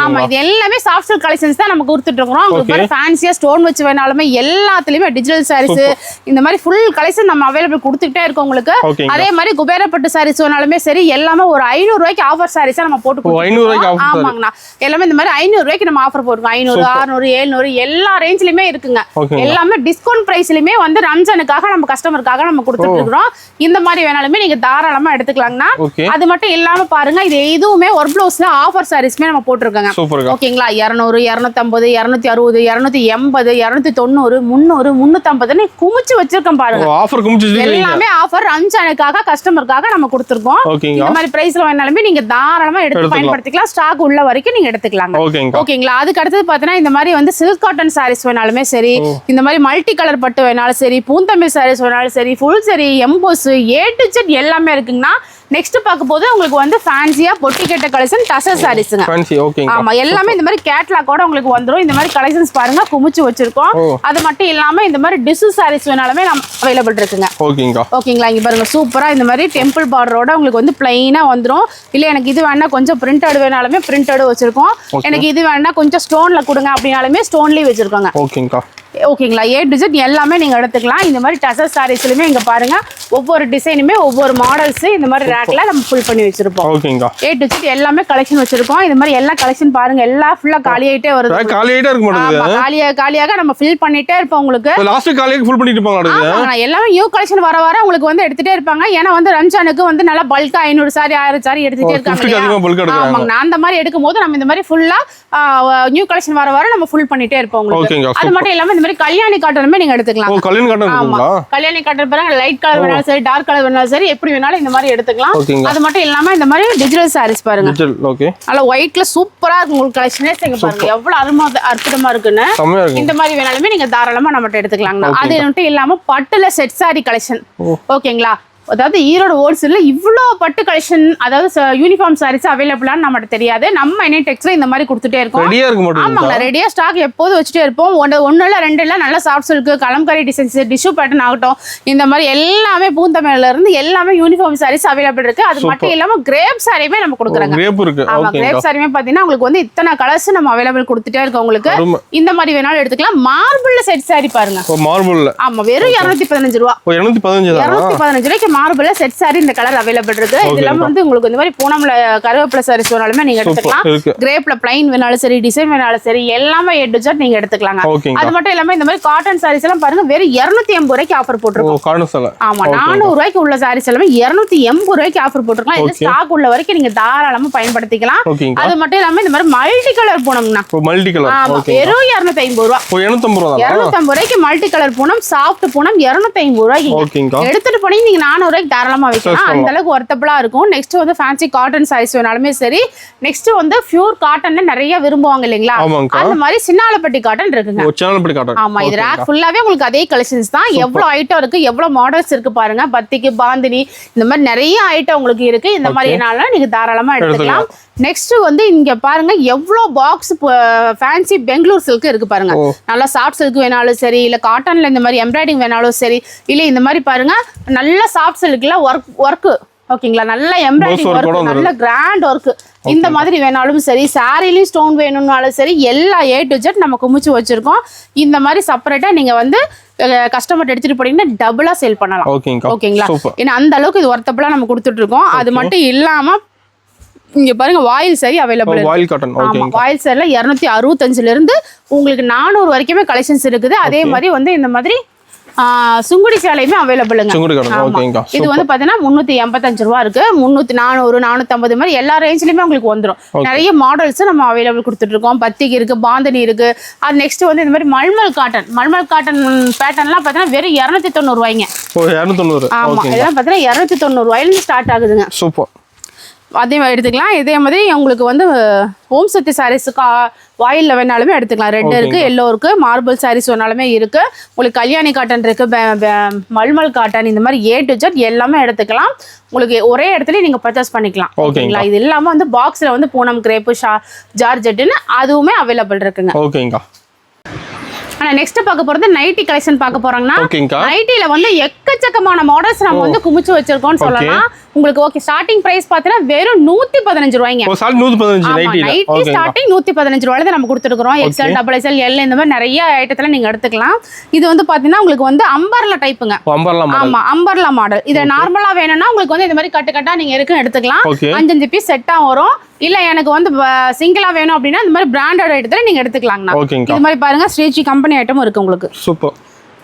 ஆமா இது எல்லாமே சாஃப்ட் சில்க் கலெக்ஷன்ஸ் தான் நம்ம கொடுத்துட்டு இருக்கோம். உங்களுக்கு ஃபேன்சியா ஸ்டோன் வச்சு வேணாலுமே எல்லாத்துலயுமே டிஜிட்டல் சாரீஸ் இந்த மாதிரி ஃபுல் கலெக்ஷன் நம்ம அவைலபிள் கொடுத்துட்டே இருக்கோம் உங்களுக்கு. அதே மாதிரி குபேர பட்டு சாரீஸ் வேணாலுமே சரி எல்லாமே ஒரு 500 ரூபாய்க்கு ஆஃபர் சாரீஸ் தான் நம்ம போட்டு 500 ரூபாய்க்கு ஆஃபர். ஆமாங்கண்ணா எல்லாமே இந்த மாதிரி 500 ரூபாய்க்கு நம்ம ஆஃபர் போட்டுருக்கோம். 500 600 700 எல்லா ரேஞ்ச்லயுமே இருக்குங்க. எல்லாமே டிஸ்கவுண்ட் பிரைஸ்லயுமே வந்து ரம்ஜானுக்காக நம்ம கஸ்டமருக்காக நம்ம கொடுத்துட்டு இருக்கோம். இந்த மாதிரி வேணாலுமே நீங்க தாராளமா எடுத்துக்கலாங்கண்ணா. அது மட்டும் இல்லாம பாருங்க இது எதுவுமே ஒர்க் ப்ளவுஸ்ல ஆஃபர் சாரீஸ்மே நம்ம போட்டுருக்கோங்க. ஓகேங்களா 200 250 260 280 290 300 350 குமிச்சு வச்சிருக்கோம் பாருங்க. ஆஃபர் குமிச்சு எல்லாமே ஆஃபர் ரம்ஜானுக்காக கஸ்டமருக்காக நம்ம கொடுத்துருக்கோம். இந்த மாதிரி பிரைஸ்ல வேணாலுமே நீங்க தாராளமா எடுத்து பயன்படுத்திக்கலாம். ஸ்டாக் உள்ள வரைக்கும் நீங்க எடுத்துக்கலாம். ஓகேங்களா அதுக்கு அடுத்தது பாத்தீங்கன்னா இந்த மாதிரி வந்து சில்க் காட்டன் சாரீஸ் வேணாலுமே சரி, இந்த மாதிரி மல்டி கலர் பட்டு வேணாலும் சரி, பூந்தமிழ் சாரீஸ் வேணாலும் சரி, ஃபுல் சரி, எம்போஸ் A to Z எல்லாமே இருக்குங்கன்னா நெக்ஸ்ட் பார்க்க போது உங்களுக்கு வந்து ஃபேன்சியா பொட்டி கட்ட கலெக்ஷன் டசர் சாரீஸ்ங்க. ஃபேன்சி ஓகேங்க. ஆமா எல்லாமே இந்த மாதிரி கேட்லாகோட உங்களுக்கு வந்துரும். இந்த மாதிரி கலெக்ஷன்ஸ் பாருங்க குமிச்சு வச்சிருக்கோம். அது மட்டும் இல்லாம இந்த மாதிரி டிசு சாரீஸ் வேணாலுமே நம்ம அவைலபிள் இருக்குங்க. ஓகேங்களா இங்க பாருங்க சூப்பரா இந்த மாதிரி டெம்பிள் பார்டரோட உங்களுக்கு வந்து பிளைனா வந்துரும். இல்ல எனக்கு இது வேணா கொஞ்சம் பிரிண்டட் வேணாலுமே பிரிண்டட் வச்சிருக்கோம். எனக்கு இது வேணா கொஞ்சம் ஸ்டோன்ல கொடுங்க அப்படினாலுமே ஸ்டோன்லயே வச்சிருக்காங்க. ஓகேங்களா A to Z எல்லாமே நீங்க எடுத்துக்கலாம். இந்த மாதிரி டசர் சாரீஸ்லயுமே இங்க பாருங்க ஒவ்வொரு டிசைனுமே ஒவ்வொரு மாடல்ஸ் இந்த மாதிரி ரேக்ல நம்ம ஃபுல் பண்ணி வச்சிருப்போம். A to Z எல்லாமே கலெக்ஷன் வச்சிருக்கோம். இந்த மாதிரி எல்லா கலெக்ஷன் பாருங்க எல்லாம் ஃபுல்லா காலி ஆயிட்டே வருது. காலியாயிட்டே இருக்கு மாட்டேங்குது. காலியாக நம்ம ஃபில் பண்ணிட்டே இருப்போம். உங்களுக்கு லாஸ்ட் காலியாக ஃபுல் பண்ணிட்டு இருப்பாங்க. எல்லாமே நியூ கலெக்ஷன் வர வர உங்களுக்கு வந்து எடுத்துட்டே இருப்பாங்க. ஏன்னா வந்து ரம்ஜானுக்கு வந்து நல்லா பல்கா 500 சாரி 1000 சாரி எடுத்துட்டே இருக்காங்க. ஆமாங்க அந்த மாதிரி எடுக்கும்போது நம்ம இந்த மாதிரி ஃபுல்லா நியூ கலெக்ஷன் வர வர நம்ம ஃபுல் பண்ணிட்டே இருப்போம். உங்களுக்கு அது மட்டும் இல்லாம இந்த மாதிரி கல்யாணி காட்டனுமே நீங்க எடுத்துக்கலாம். கல்யாணி காட்டன் இருக்குங்களா? கல்யாணி காட்டன் பாருங்க லைட் கலர் வேணாலும் சரி டார்க் கலர் வேணாலும் சரி எப்படி வேணாலும் இந்த மாதிரி எடுத்துக்கலாம். அது மட்டும் இல்லாம இந்த மாதிரி டிஜிட்டல் சாரீஸ் பாருங்க. நல்ல ஒயிட்ல சூப்பரா இருக்கு உங்களுக்கு கலெக்ஷனே பாருங்க எவ்வளவு அற்புதமா இருக்குன்னு. இந்த மாதிரி வேணாலுமே நீங்க தாராளமா நம்மகிட்ட எடுத்துக்கலாங்க. அது மட்டும் இல்லாம பட்டுல செட் சாரி கலெக்ஷன் ஓகேங்களா. அதாவது ஈரோடு ஹோல்சேல்ல இவ்வளோ பட்டு கலெக்ஷன் அதாவது யூனிஃபார்ம் சாரீஸ் அவைலபிளான்னு நம்மகிட்ட தெரியாது. நம்ம இனியன் டெக்ஸ்ல இந்த மாதிரி கொடுத்துட்டே இருக்கோம். ஆமாங்க ரெடியா ஸ்டாக் எப்போதும் வச்சுட்டே இருப்போம். ஒன்னு இல்ல ரெண்டு இல்ல நல்ல soft silk Kalamkari designs tissue pattern ஆகட்டும் இந்த மாதிரி எல்லாமே பூந்தமிழ்ல இருந்து எல்லாமே யூனிஃபார்ம் சாரீஸ் அவைலபிள் இருக்கு. அது மட்டும் இல்லாம கிரேப் சாரியுமே நம்ம கொடுக்குறாங்க. ஆமா கிரேப் சாரியுமே பாத்தீங்கன்னா உங்களுக்கு வந்து இத்தனை கலர்ஸ் நம்ம அவைலபிள் கொடுத்துட்டே இருக்கோம். உங்களுக்கு இந்த மாதிரி வேணாலும் எடுத்துக்கலாம். மார்பிள்ல செட் சாரி பாருங்க. மார்பிள்ல ஆமா வெறும் 215 ரூபா. 215 ரூபாய்க்கு மார்பிள்ல செட் சாரி இந்த கலர் அவைலபிள் இருக்கு. இதெல்லாம் வந்து உங்களுக்கு இந்த மாதிரி பூனம்ல கருவேப்பிலை சாரீஸ் வேணாலுமே நீங்க எடுத்துக்கலாம். கிரேப்ல பிளைன் வேணாலும் சரி டிசைன் வேணாலும் சரி எல்லாமே A to Z நீங்க எடுத்துக்கலாங்க. அது மட்டும் இல்லாம இந்த மாதிரி காட்டன் சாரீஸ் எல்லாம் பாருங்க வெறும் 280 ரூபாய்க்கு ஆஃபர் போட்டுருக்கோம். ஆமா 400 ரூபாய்க்கு உள்ள சாரீஸ் எல்லாமே 280 ரூபாய்க்கு ஆஃபர் போட்டுருக்கலாம். இது ஸ்டாக் உள்ள வரைக்கும் நீங்க தாராளமா பயன்படுத்திக்கலாம். அது மட்டும் இல்லாம இந்த மாதிரி மல்டி கலர் பூனம்னா ஆமா வெறும் 250 ரூபா. 250 ரூபாய்க்கு multi colour Poonam soft Poonam 250 ரூபாய்க்கு எடுத்துட்டு போனீங்க நீங்க 400 ரூபாய்க்கு தாராளமா வைக்கலாம். அந்த அளவுக்கு ஒர்த்தபிளா இருக்கும். நெக்ஸ்ட் வந்து ஃபேன்சி காட்டன் சாரீஸ் வேணாலுமே சரி. நெக்ஸ்ட் வந்து பியூர் காட்டன்ல நிறைய விரும்புவாங்க இல்லீங்களா அந்த மாதிரி சின்னாலப்பட்டி காட்டன் இருக்குங்க. ஆமா இது ரேக் ஃபுல்லாவே உங்களுக்கு அதே கலெக்ஷன்ஸ் தான். எவ்வளவு ஐட்டம் இருக்கு எவ்வளவு மாடல்ஸ் இருக்கு பாருங்க. பத்திக்கு பாந்தினி இந்த மாதிரி நிறைய ஐட்டம் உங்களுக்கு இருக்கு. இந்த மாதிரினால நீங்க தாராளமா எடுத்துக்கலாம். நெக்ஸ்ட் வந்து இங்க பாருங்க எவ்வளவு பாக்ஸ் ஃபேன்சி பெங்களூர் சில்க் இருக்கு பாருங்க. நல்லா சாஃப்ட் சில்க் வேணாலும் சரி இல்ல காட்டன்ல இந்த மாதிரி எம்ப்ராய்டிங் வேணாலும் சரி இல்ல இந்த மாதிரி பாருங்க நல்ல சாஃப்ட் சில்க்ல ஒர்க் ஓகேங்களா நல்ல எம்ப்ராய்டிங் ஒர்க் நல்ல கிராண்ட் ஒர்க் இந்த மாதிரி வேணாலும் சரி சாரிலையும் ஸ்டோன் வேணும்னாலும் சரி எல்லா A to Z நம்ம குமிச்சு வச்சிருக்கோம். இந்த மாதிரி செப்பரேட்டா நீங்க வந்து கஸ்டமர் எடுத்துட்டு போனீங்கன்னா டபுளா சேல் பண்ணலாம். ஓகேங்களா ஏன்னா அந்த அளவுக்கு இது ஒர்த்தபிளா நம்ம கொடுத்துட்டு இருக்கோம். அது மட்டும் இல்லாம இங்க பாருங்க வாயில் சாரி அவைலபிள் இருக்கு. வாயில் சாரில 265 இருந்து உங்களுக்கு 400 வரைக்குமே கலெக்ஷன்ஸ் இருக்குது. அதே மாதிரி வந்து இந்த மாதிரி சுங்குடி சேலையுமே அவைலபிளுங்க. இது வந்து பாத்தீங்கன்னா 385 ரூபா இருக்கு. 300 400 450 மாதிரி எல்லா ரேஞ்ச்லயுமே உங்களுக்கு வந்துடும். நிறைய மாடல்ஸ் நம்ம அவைலபிள் கொடுத்துட்டு இருக்கோம். பத்திக்கு இருக்கு பாந்தனி இருக்கு. அது நெக்ஸ்ட் வந்து இந்த மாதிரி மல்மல் காட்டன் பேட்டர்ன்லாம் பாத்தீங்கன்னா வெறும் 290 ரூபாய்ங்க. ஆமா இதெல்லாம் பாத்தீங்கன்னா 290 ரூபாயில ஸ்டார்ட் ஆகுதுங்க. சூப்பர் அதே மாதிரி எடுத்துக்கலாம். இதே மாதிரி உங்களுக்கு வந்து ஹோம் சக்தி சாரீஸ் வாயில்ல வேணாலுமே எடுத்துக்கலாம். ரெட் இருக்கு எல்லோ இருக்கு மார்பிள் சாரீஸ் வேணாலுமே இருக்கு. உங்களுக்கு கல்யாணி காட்டன் இருக்கு மல்மல் காட்டன் இந்த மாதிரி A to Z எல்லாமே எடுத்துக்கலாம். உங்களுக்கு ஒரே இடத்துல நீங்க பர்ச்சேஸ் பண்ணிக்கலாம். ஓகேங்களா இது இல்லாம வந்து பாக்ஸ்ல வந்து பூனம் கிரேப்பு ஜார்ஜெட்னு அதுவுமே அவைலபிள் இருக்குங்க. ஆனா நெக்ஸ்ட் பார்க்க போறது நைட்டி கலெக்ஷன் பார்க்க போறாங்கன்னா நைட்டில வந்து எக்கச்சக்கமான மாடல்ஸ் நம்ம வந்து குமிச்சு வச்சிருக்கோம்னு சொல்லலாம். உங்களுக்கு ஓகே ஸ்டார்டிங் பிரைஸ் பார்த்தீங்கன்னா வெறும் 115 ரூபாய்ங்க. ஓ சால் 115 நைட்டி ஸ்டார்டிங் 115 ரூபாயில நம்ம கொடுத்துருக்கோம். எக்ஸ்எல் டபுள் எக்ஸ்எல் எல் இந்த மாதிரி நிறைய ஐட்டத்துல நீங்க எடுத்துக்கலாம். இது வந்து பாத்தீங்கன்னா உங்களுக்கு வந்து அம்பர்லா டைப்புங்க. ஆமா அம்பர்லா மாடல். இது நார்மலா வேணும்னா உங்களுக்கு வந்து இந்த மாதிரி கட்டு கட்டா நீங்க எடுத்துக்கலாம். 5 பீஸ் செட்டா வரும். இல்ல எனக்கு வந்து சிங்கிளா வேணும் அப்படின்னா இந்த மாதிரி பிராண்டட் ஐட்டத்துல நீங்க எடுத்துக்கலாங்கண்ணா. இது மாதிரி பாருங்க ஸ்ரீஜி கம்பெனி ஐட்டமும் இருக்கு உங்களுக்கு. சூப்பர்.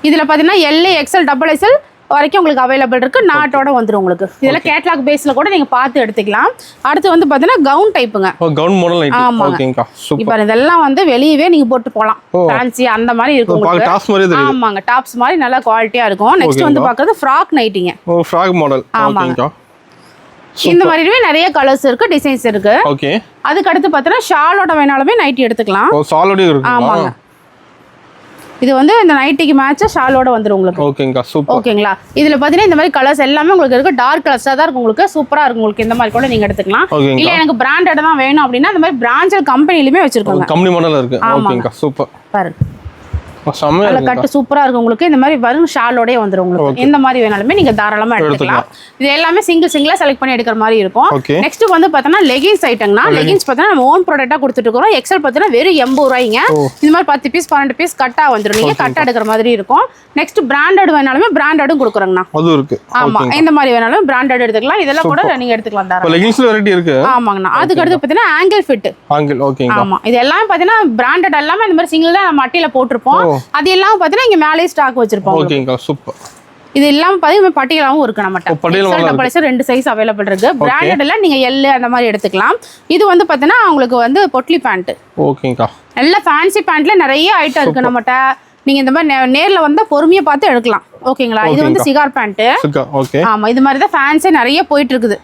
இதுல பாத்தீங்கன்னா எல் எக்ஸ்எல் டபுள் எக்ஸ்எல் வரைக்கும் உங்களுக்கு அவைலபிள் இருக்கு. நாட்டோட வந்துரும் உங்களுக்கு. இதெல்லாம் கேட்லாக் பேஸ்ல கூட நீங்க பார்த்து எடுத்துக்கலாம். அடுத்து வந்து பாத்தீங்கன்னா கவுன் டைப்புங்க. Gown model nighty. ஓகேங்கா சூப்பர். இப்போ இதெல்லாம் வந்து வெளியவே நீங்க போட்டு போலாம். ஃபேன்சி அந்த மாதிரி இருக்கும் உங்களுக்கு. டாப்ஸ் மாதிரி தெரியுது. ஆமாங்க டாப்ஸ் மாதிரி நல்ல குவாலிட்டியா இருக்கும். நெக்ஸ்ட் வந்து பார்க்கிறது ஃப்ராக் நைட்டிங்க. ஓ ஃப்ராக் மாடல். ஓகேங்கா. இந்த மாதிரிவே நிறைய கலர்ஸ் இருக்கு, டிசைன்ஸ் இருக்கு. ஓகே. அதுக்கு அடுத்து பார்த்தா ஷாலோட வேணாலுமே நைட்டி எடுத்துக்கலாம். ஓ ஷாலோட இருக்கு. ஆமாங்க. இது வந்து இந்த நைட்டிக்கு மேட்சா ஷாலோட வந்துரும் உங்களுக்கு. ஓகேங்கா சூப்பர். ஓகேங்களா. இதுல பாத்தீங்கன்னா இந்த மாதிரி கலர்ஸ் எல்லாமே உங்களுக்கு இருக்கு. டார்க் கலர்ஸா தான் இருக்கும் உங்களுக்கு. சூப்பரா இருக்கும் உங்களுக்கு. இந்த மாதிரி கூட நீங்க எடுத்துக்கலாம். இல்ல எனக்கு பிராண்டட் தான் வேணும் அப்படின்னா இந்த மாதிரி பிராண்டட் கம்பெனிலயுமே வச்சிருக்காங்க. கம்பெனி மாடல் இருக்கு. ஓகேங்கா சூப்பர். பாருங்க. நல்ல கட்டு சூப்பரா இருக்கும் உங்களுக்கு. இந்த மாதிரி வரும் ஷாலோடயே வந்துரும் உங்களுக்கு. இந்த மாதிரி வேணாலுமே நீங்க தாராளமா எடுத்துக்கலாம். இது எல்லாமே சிங்கிளா செலக்ட் பண்ணி எடுக்கிற மாதிரி இருக்கும். நெக்ஸ்ட் வந்து பார்த்தோம்னா லெகின்ஸ் ஐட்டம்னா லெகின்ஸ் பார்த்தோம்னா நம்ம ஓன் ப்ராடக்டா கொடுத்துட்டு இருக்கோம். எக்ஸல் பார்த்தீங்கன்னா வெறும் 80 ரூபாய்ங்க. இந்த மாதிரி 10 பீஸ் 12 பீஸ் கட்டா வந்துரும். நீங்க கட்டா எடுக்கிற மாதிரி இருக்கும். நெக்ஸ்ட் பிராண்டட் வேணாலுமே பிராண்டடும் கொடுக்குறோங்கண்ணா. அது இருக்கு. ஆமா இந்த மாதிரி வேணாலும் பிராண்டட் எடுத்துக்கலாம். இதெல்லாம் கூட நீங்க எடுத்துக்கலாம் தாராளமா. லெகின்ஸ்ல வெரைட்டி இருக்கு. ஆமாங்கண்ணா. அதுக்கு அடுத்து பார்த்தீங்கன்னா ஆங்கிள் ஃபிட். ஆங்கிள் ஓகேங்க. ஆமா இது எல்லாமே பார்த்தீங்கன்னா பிராண்டட் எல்லாமே இந்த மாதிரி சிங்கிள் தான் நம்ம அட்டையில போட்டுருப்போம். அது எல்லாம் இங்க மேலே ஸ்டாக் வச்சிருப்போம். ஓகேங்க சூப்பர். இது எல்லாம் பாத்தீங்கன்னா பட்டியலாவும் இருக்கு நம்மட்ட. எக்ஸ்எல் டபுள் எக்ஸ்எல் ரெண்டு சைஸ் அவைலபிள் இருக்கு. பிராண்டட்ல நீங்க எல் அந்த மாதிரி எடுத்துக்கலாம். இது வந்து பாத்தீங்கன்னா உங்களுக்கு வந்து பொட்லி பேண்ட். ஓகேங்கா. நல்ல ஃபேன்சி பேண்ட்ல நிறைய ஐட்டம் இருக்கு நம்மட்ட. நீங்க இந்த மாதிரி நேர்ல வந்தா பொறுமையா பார்த்து எடுக்கலாம். ஓகேங்களா. இது வந்து சிகார் பேண்ட். ஓகே. ஆமா இது மாதிரி தான் ஃபேன்சி நிறைய போயிட்டு இருக்குது.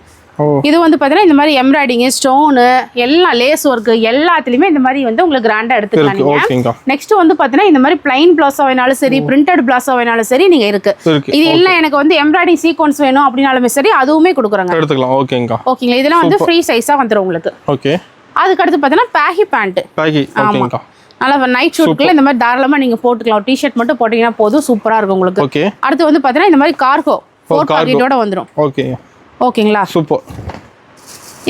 இது வந்து பாத்தீங்கன்னா இந்த மாதிரி எம்ப்ராய்டிங் ஸ்டோன் எல்லாம் லேஸ் ஒர்க் எல்லாத்துலயுமே இந்த மாதிரி வந்து உங்களுக்கு கிராண்டா எடுத்துக்கலாம் நீங்க. நெக்ஸ்ட் வந்து பாத்தீங்கன்னா இந்த மாதிரி பிளைன் பிளவுஸ் வேணாலும் சரி பிரிண்டட் பிளவுஸ் வேணாலும் சரி நீங்க இருக்கு. இது இல்ல எனக்கு வந்து எம்ப்ராய்டிங் சீக்வென்ஸ் வேணும் அப்படினாலுமே சரி அதுவுமே கொடுக்குறாங்க. எடுத்துக்கலாம். ஓகேங்கா. ஓகேங்களா. இதெல்லாம் வந்து ஃப்ரீ சைஸா வந்துரும் உங்களுக்கு. ஓகே. அதுக்கு அடுத்து பாத்தீங்கன்னா பேகி பேண்ட். பேகி ஓகேங்கா. நல்லா நைட் ஷூட்க்குள்ள இந்த மாதிரி தாராளமா நீங்க போட்டுக்கலாம். டி-ஷர்ட் மட்டும் போட்டீங்கன்னா போதும் சூப்பரா இருக்கும் உங்களுக்கு. ஓகே. அடுத்து வந்து பாத்தீங்கன்னா இந்த மாதிரி கார்கோ 4 பாக்கெட்டோட வந்துரும். ஓகே. ஓகேங்களா. சூப்பர்.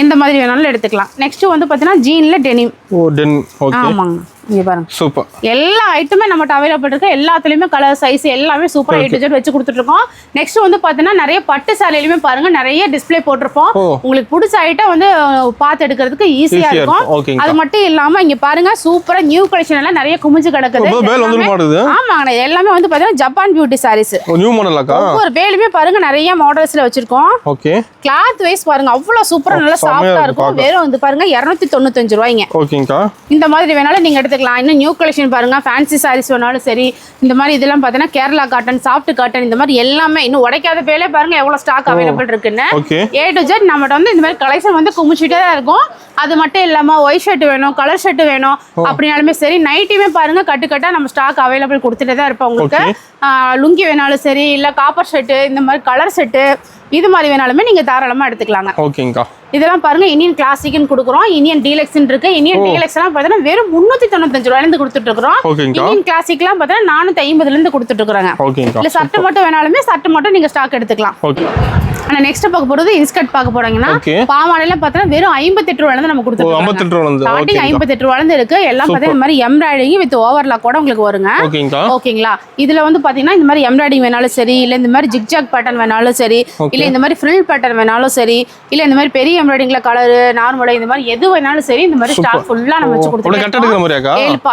இந்த மாதிரி வேணாலும் எடுத்துக்கலாம். நெக்ஸ்ட் வந்து பாத்தீங்கன்னா ஜீன்ல டெனிம். ஓ டெனிம். ஓகே. ஆமாங்க. இங்க பாருங்க சூப்பர். எல்லா ஐட்டமே நம்மட்ட அவைலபிள் இருக்கு. எல்லாத்துலயுமே கலர் சைஸ் எல்லாமே சூப்பரா A to Z வச்சு கொடுத்துட்டு இருக்கோம். நெக்ஸ்ட் வந்து பாத்தீங்கன்னா நிறைய பட்டு சாலையிலுமே பாருங்க நிறைய டிஸ்ப்ளே போட்டிருப்போம். உங்களுக்கு பிடிச்ச ஐட்டம் வந்து பார்த்து எடுக்கிறதுக்கு ஈஸியா இருக்கும். அது மட்டும் இல்லாம இங்க பாருங்க சூப்பரா நியூ கலெக்ஷன் எல்லாம் நிறைய குமிஞ்சு கிடக்குது. ஆமாங்க எல்லாமே வந்து பாத்தீங்கன்னா ஜப்பான் பியூட்டி சாரீஸ். நியூ மாடலாக்கா. ஒவ்வொரு வேலையுமே பாருங்க நிறைய மாடல்ஸ்ல வச்சிருக்கோம். ஓகே. கிளாத் வைஸ் பாருங்க அவ்வளவு சூப்பரா நல்லா சாஃப்ட்டா இருக்கும். வெறும் வந்து பாருங்க 295 ரூபாய்ங்க. ஓகேங்கா. இந்த மாதிரி வேணாலும் நீங்க இன்னும் நியூ கலெக்ஷன் பாருங்க ஃபேன்சி சாரீஸ் வேணாலும் சரி இந்த மாதிரி இதெல்லாம் பார்த்தீங்கன்னா கேரளா காட்டன் சாஃப்ட் காட்டன் இந்த மாதிரி எல்லாமே இன்னும் உடைக்காத பேலே பாருங்க எவ்வளவு ஸ்டாக் அவைலபிள் இருக்குன்னு. A to Z நம்மகிட்ட வந்து இந்த மாதிரி கலெக்ஷன் வந்து குமிச்சிட்டே தான் இருக்கும். அது மட்டும் இல்லாம ஒயிட் ஷர்ட் வேணும் கலர் ஷர்ட் வேணும் அப்படினாலுமே சரி நைட்டியுமே பாருங்க கட்டு கட்டா நம்ம ஸ்டாக் அவைலபிள் கொடுத்துட்டே தான் இருப்போம் உங்களுக்கு. லுங்கி வேணாலும் சரி இல்ல காப்பர் ஷர்ட் இந்த மாதிரி கலர் ஷர்ட் இது மாதிரி வேணாலுமே நீங்க தாராளமா எடுத்துக்கலாங்க. ஓகேங்கா. இதெல்லாம் பாருங்க இந்தியன் கிளாசிக்னு கொடுக்குறோம். இந்தியன் டீலக்ஸ் இருக்கு. இந்தியன் டீலக்ஸ் எல்லாம் பார்த்தீங்கன்னா வெறும் 395 ரூபாயில இருந்து கொடுத்துட்டு இருக்கோம். இந்தியன் கிளாசிக்லாம் பார்த்தீங்கன்னா 450 இருந்து கொடுத்துட்டு இருக்காங்க. இல்ல சட்டை மட்டும் வேணாலுமே சட்டை மட்டும் நீங்க ஸ்டாக் எடுத்துக்கலாம். ஆனா நெக்ஸ்ட் பார்க்க போறது இன்ஸ்கர்ட் பார்க்க போறாங்கன்னா பாவாடையில பார்த்தீங்கன்னா வெறும் 58 ரூபாயில இருந்து நம்ம கொடுத்துட்டு இருக்கோம். 58 ரூபாயில ஸ்டார்டிங் 58 ரூபாயில இருந்து இருக்கு. எல்லாம் பார்த்தீங்கன்னா இந்த மாதிரி எம்ப்ராய்டிங் வித் ஓவர்லாக் கூட உங்களுக்கு வருங்க. ஓகேங்களா. இதுல வந்து பாத்தீங்கன்னா இந்த மாதிரி எம்ப்ராய்டிங் வேணாலும் சரி இல்ல இந்த மாதிரி ஜிக்ஜாக் பேட்டர்ன் வேணாலும் சரி இல்ல இந்த மாதிரி ஃப்ரில் பேட்டர்ன் வேணாலும் சரி இல்ல இந்த மாதிரி பெரிய எம்ப்ராய்டிங்ல கலர் நார்மலா இந்த மாதிரி எது வேணாலும் சரி இந்த மாதிரி ஸ்டாக் ஃபுல்லா நம்ம வச்சு கொடுத்துருக்கோம்.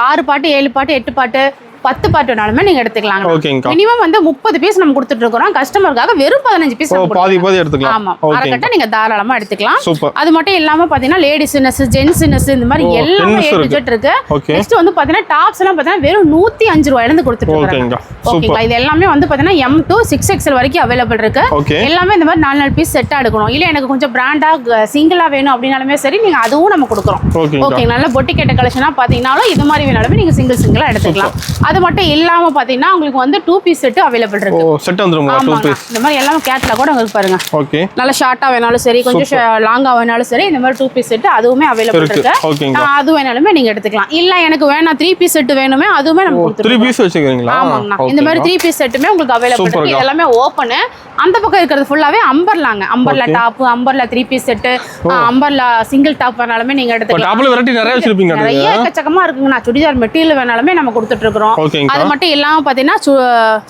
7 பாட்டு 7 பாட்டு 8 பாட்டு 10 பாட்டு வேணாலுமே நீங்க எடுத்துக்கலாம். மினிமம் வந்து 30 பீஸ் நம்ம கொடுத்துட்டு இருக்கோம். கஸ்டமருக்காக வெறும் 15 பீஸ் பாதி எடுத்துக்கலாம். ஆமா அரைக்கட்ட நீங்க தாராளமா எடுத்துக்கலாம். அது மட்டும் இல்லாம பாத்தீங்கன்னா லேடிஸ் நெஸ் ஜென்ஸ் நெஸ் இந்த மாதிரி எல்லாமே A to Z இருக்கு. நெக்ஸ்ட் வந்து பாத்தீங்கன்னா டாப்ஸ் எல்லாம் பாத்தீங்கன்னா வெறும் 105 ரூபாயில இருந்து கொடுத்துட்டு இருக்காங்க. ஓகேங்களா. இது எல்லாமே வந்து பாத்தீங்கன்னா M to 6XL வரைக்கும் அவைலபிள் இருக்கு. எல்லாமே இந்த மாதிரி 4 பீஸ் செட்டா எடுக்கணும். இல்ல எனக்கு கொஞ்சம் பிராண்டா சிங்கிளா வேணும் அப்படினாலுமே சரி நீங்க அதுவும் நம்ம கொடுக்குறோம். ஓகே நல்ல பொட்டிக்கேட்ட கலெக்ஷனா பாத்தீங்கன்னாலும் இது மாதிரி வேணாலுமே நீங்க சிங்கிளா எடுத்துக்கலாம். அது மட்டும் இல்லாம பாத்தீங்கன்னா உங்களுக்கு வந்து 2 பீஸ் செட் அவைலபிள் ஓ இருக்கு. செட் வந்துருமா 2 பீஸ்? இந்த மாதிரி எல்லாமே கேட்லாக் கூட உங்களுக்கு பாருங்க. ஓகே. நல்ல ஷார்ட்டா வேணாலும் சரி, கொஞ்சம் லாங்கா வேணாலும் சரி, இந்த மாதிரி 2 பீஸ் செட் அதுவுமே அவைலபிள் இருக்கு. ஓகேங்க. அது வேணாலுமே நீங்க எடுத்துக்கலாம். இல்ல எனக்கு வேணாம் 3 பீஸ் செட் வேணுமே அதுவுமே நம்ம கொடுத்துருவோம். 3 பீஸ் வச்சுக்கிறீங்களா? ஆமாங்கண்ணா. இந்த மாதிரி 3 பீஸ் செட்டுமே உங்களுக்கு அவைலபிள் இருக்கு. எல்லாமே ஓபன். அந்த பக்கம் இருக்கிறது ஃபுல்லாவே அம்பர்லாங்க. Umbrella top, umbrella 3 piece set, umbrella single top வேணாலுமே நீங்க எடுத்துக்கலாம். டாப்ல வெரைட்டி நிறைய வச்சிருப்பீங்க. நிறைய எக்கச்சக்கமா இருக்குங்கண்ணா. சுடிதார் மெட்டீரியல் வேணாலுமே நம்ம கொடுத்துட்டு இருக்கோம். அது மட்டும் இல்லாம பாத்தீங்கன்னா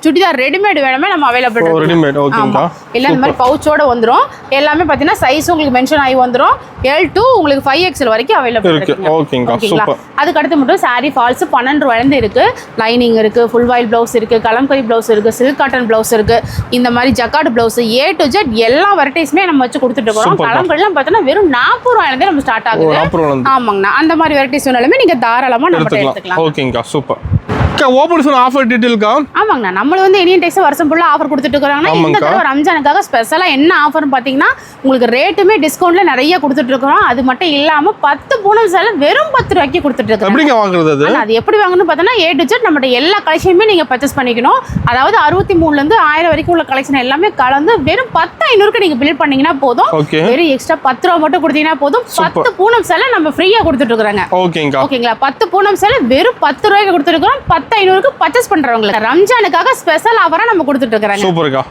சுடிதார் ரெடிமேட் வேணுமே நம்ம அவைலபிள் இருக்கு. ரெடிமேட் ஓகேங்கா. இல்ல இந்த மாதிரி பவுச்சோட வந்துரும். எல்லாமே பாத்தீங்கன்னா சைஸ் உங்களுக்கு மென்ஷன் ஆகி வந்துரும். L to உங்களுக்கு 5XL வரைக்கும் அவைலபிள் இருக்கு. ஓகேங்கா. சூப்பர். அதுக்கு அடுத்து மட்டும் saree ஃபால்ஸ் 12 ரூபாயில இருக்கு. லைனிங் இருக்கு, ஃபுல் வாயில் ப்ளவுஸ் இருக்கு, கலம்கரி ப்ளவுஸ் இருக்கு, சில்க் காட்டன் ப்ளவுஸ் இருக்கு. இந்த மாதிரி jacquard blouse A to Z எல்லா வெரைட்டிஸ்மே நம்ம வச்சு கொடுத்துட்டு இருக்கோம். கலம்கரிலாம் பார்த்தீங்கன்னா வெறும் 40 ரூபாயில நம்ம ஸ்டார்ட் ஆகுது. ஆமாங்கண்ணா. அந்த மாதிரி வெரைட்டிஸ் வேணாலுமே நீங்க தாராளமா நம்ம எடுத்துக்கலாம். ஓகேங்கா. சூப்பர். ஓபன் சொன்ன ஆஃபர் டீடைல்கா? ஆமாங்கண்ணா. நம்ம வந்து இந்தியன் டெக்ஸ் வருஷம் ஃபுல்லா ஆஃபர் கொடுத்துட்டு இருக்காங்க. இந்த தடவை ரம்ஜானுக்காக ஸ்பெஷலா என்ன ஆஃபர்னு பாத்தீங்கன்னா உங்களுக்கு ரேட்டுமே டிஸ்கவுண்ட்ல நிறைய கொடுத்துட்டு இருக்கோம். அது மட்டும் இல்லாம 10 பூனம் சேலை வெறும் 10 ரூபாய்க்கு கொடுத்துட்டு இருக்கோம். எப்படிங்க வாங்குறது அது? அது எப்படி வாங்கணும்னு பார்த்தா A to Z நம்மட்ட எல்லா கலெக்ஷனுமே நீங்க பர்ச்சேஸ் பண்ணிக்கணும். அதாவது 63 ல இருந்து 1000 வரைக்கும் உள்ள கலெக்ஷன் எல்லாமே கலந்து வெறும் 10,500க்கு நீங்க பில் பண்ணீங்கன்னா போதும். வெறும் எக்ஸ்ட்ரா 10 ரூபாய் மட்டும் கொடுத்தீங்கன்னா போதும். 10 பூனம் சேலை நம்ம ஃப்ரீயா கொடுத்துட்டு இருக்காங்க. ஓகேங்களா? 10 பூனம் சேலை வெறும் 10 ரூபாய்க்கு கொடுத்துட்டு இருக்கோம். 10,500க்கு பர்ச்சேஸ் பண்றவங்களுக்கு ரம்ஜானுக்காக ஸ்பெஷல் ஆஃபரா நம்ம கொடுத்துட்டு இருக்காங்க. சூப்பர்க்கா.